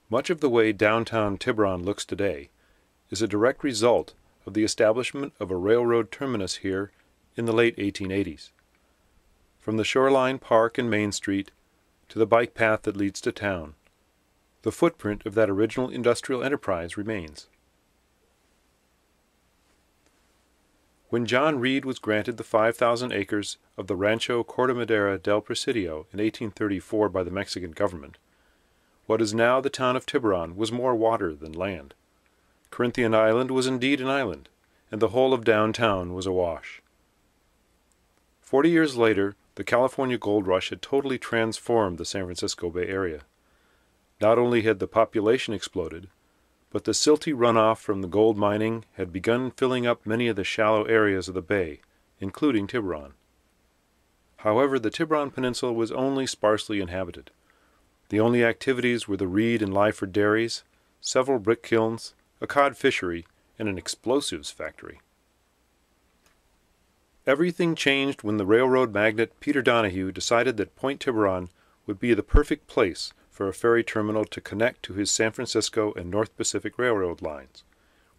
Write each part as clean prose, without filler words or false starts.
Much of the way downtown Tiburon looks today is a direct result of the establishment of a railroad terminus here in the late 1880s. From the Shoreline Park and Main Street to the bike path that leads to town, the footprint of that original industrial enterprise remains. When John Reed was granted the 5,000 acres of the Rancho Corte del Presidio in 1834 by the Mexican government, what is now the town of Tiburon was more water than land. Corinthian Island was indeed an island, and the whole of downtown was awash. 40 years later, the California gold rush had totally transformed the San Francisco Bay Area. Not only had the population exploded, but the silty runoff from the gold mining had begun filling up many of the shallow areas of the bay, including Tiburon. However, the Tiburon Peninsula was only sparsely inhabited. The only activities were the Reed and Lyford dairies, several brick kilns, a cod fishery, and an explosives factory. Everything changed when the railroad magnate Peter Donahue decided that Point Tiburon would be the perfect place for a ferry terminal to connect to his San Francisco and North Pacific Railroad lines,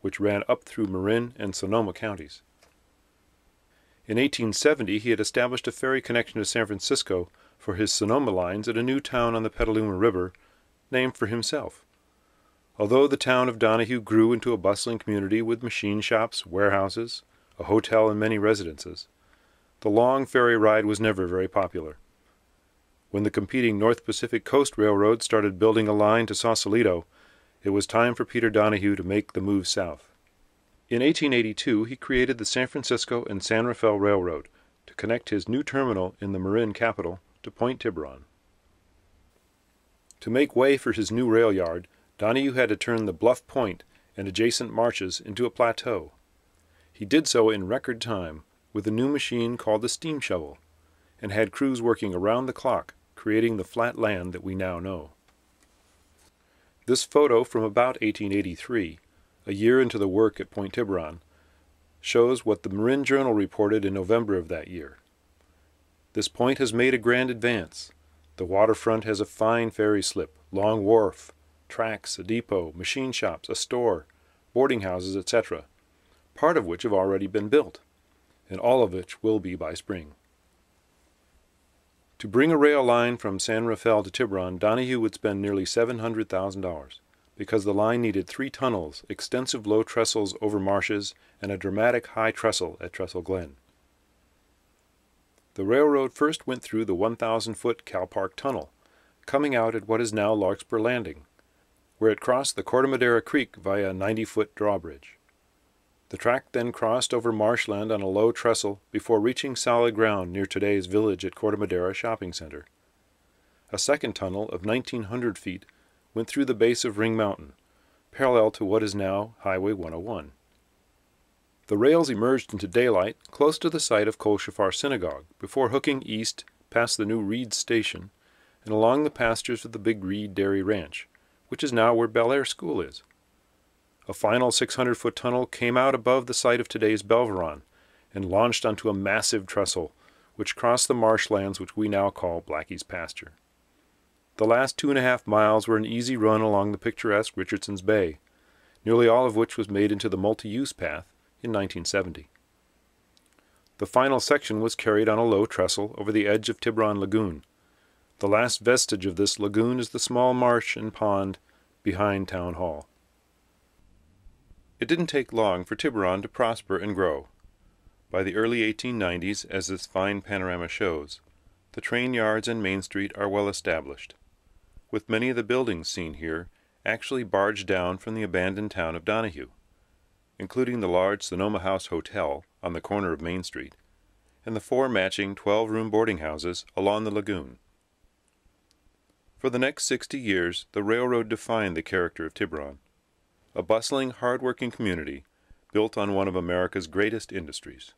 which ran up through Marin and Sonoma counties. In 1870, he had established a ferry connection to San Francisco for his Sonoma lines at a new town on the Petaluma River, named for himself. Although the town of Donahue grew into a bustling community with machine shops, warehouses, a hotel, and many residences, the long ferry ride was never very popular. When the competing North Pacific Coast Railroad started building a line to Sausalito, it was time for Peter Donahue to make the move south. In 1882, he created the San Francisco and San Rafael Railroad to connect his new terminal in the Marin capital to Point Tiburon. To make way for his new rail yard, Donahue had to turn the bluff point and adjacent marshes into a plateau. He did so in record time with a new machine called the steam shovel, and had crews working around the clock, creating the flat land that we now know. This photo from about 1883, a year into the work at Point Tiburon, shows what the Marin Journal reported in November of that year. This point has made a grand advance. The waterfront has a fine ferry slip, long wharf, tracks, a depot, machine shops, a store, boarding houses, etc., part of which have already been built, and all of which will be by spring. To bring a rail line from San Rafael to Tiburon, Donahue would spend nearly $700,000, because the line needed 3 tunnels, extensive low trestles over marshes, and a dramatic high trestle at Trestle Glen. The railroad first went through the 1,000-foot Cal Park Tunnel, coming out at what is now Larkspur Landing, where it crossed the Corte Creek via a 90-foot drawbridge. The track then crossed over marshland on a low trestle before reaching solid ground near today's Village at Corte Shopping Center. A second tunnel of 1,900 feet went through the base of Ring Mountain, parallel to what is now Highway 101. The rails emerged into daylight close to the site of Kol Shafar Synagogue before hooking east past the new Reed Station and along the pastures of the Big Reed Dairy Ranch, which is now where Bel Air School is. A final 600-foot tunnel came out above the site of today's Belveron and launched onto a massive trestle, which crossed the marshlands which we now call Blackie's Pasture. The last 2.5 miles were an easy run along the picturesque Richardson's Bay, nearly all of which was made into the multi-use path in 1970. The final section was carried on a low trestle over the edge of Tiburon Lagoon. The last vestige of this lagoon is the small marsh and pond behind Town Hall. It didn't take long for Tiburon to prosper and grow. By the early 1890s, as this fine panorama shows, the train yards and Main Street are well established, with many of the buildings seen here actually barged down from the abandoned town of Donahue, including the large Sonoma House Hotel on the corner of Main Street, and the 4 matching 12-room boarding houses along the lagoon. For the next 60 years, the railroad defined the character of Tiburon, a bustling, hard-working community built on one of America's greatest industries.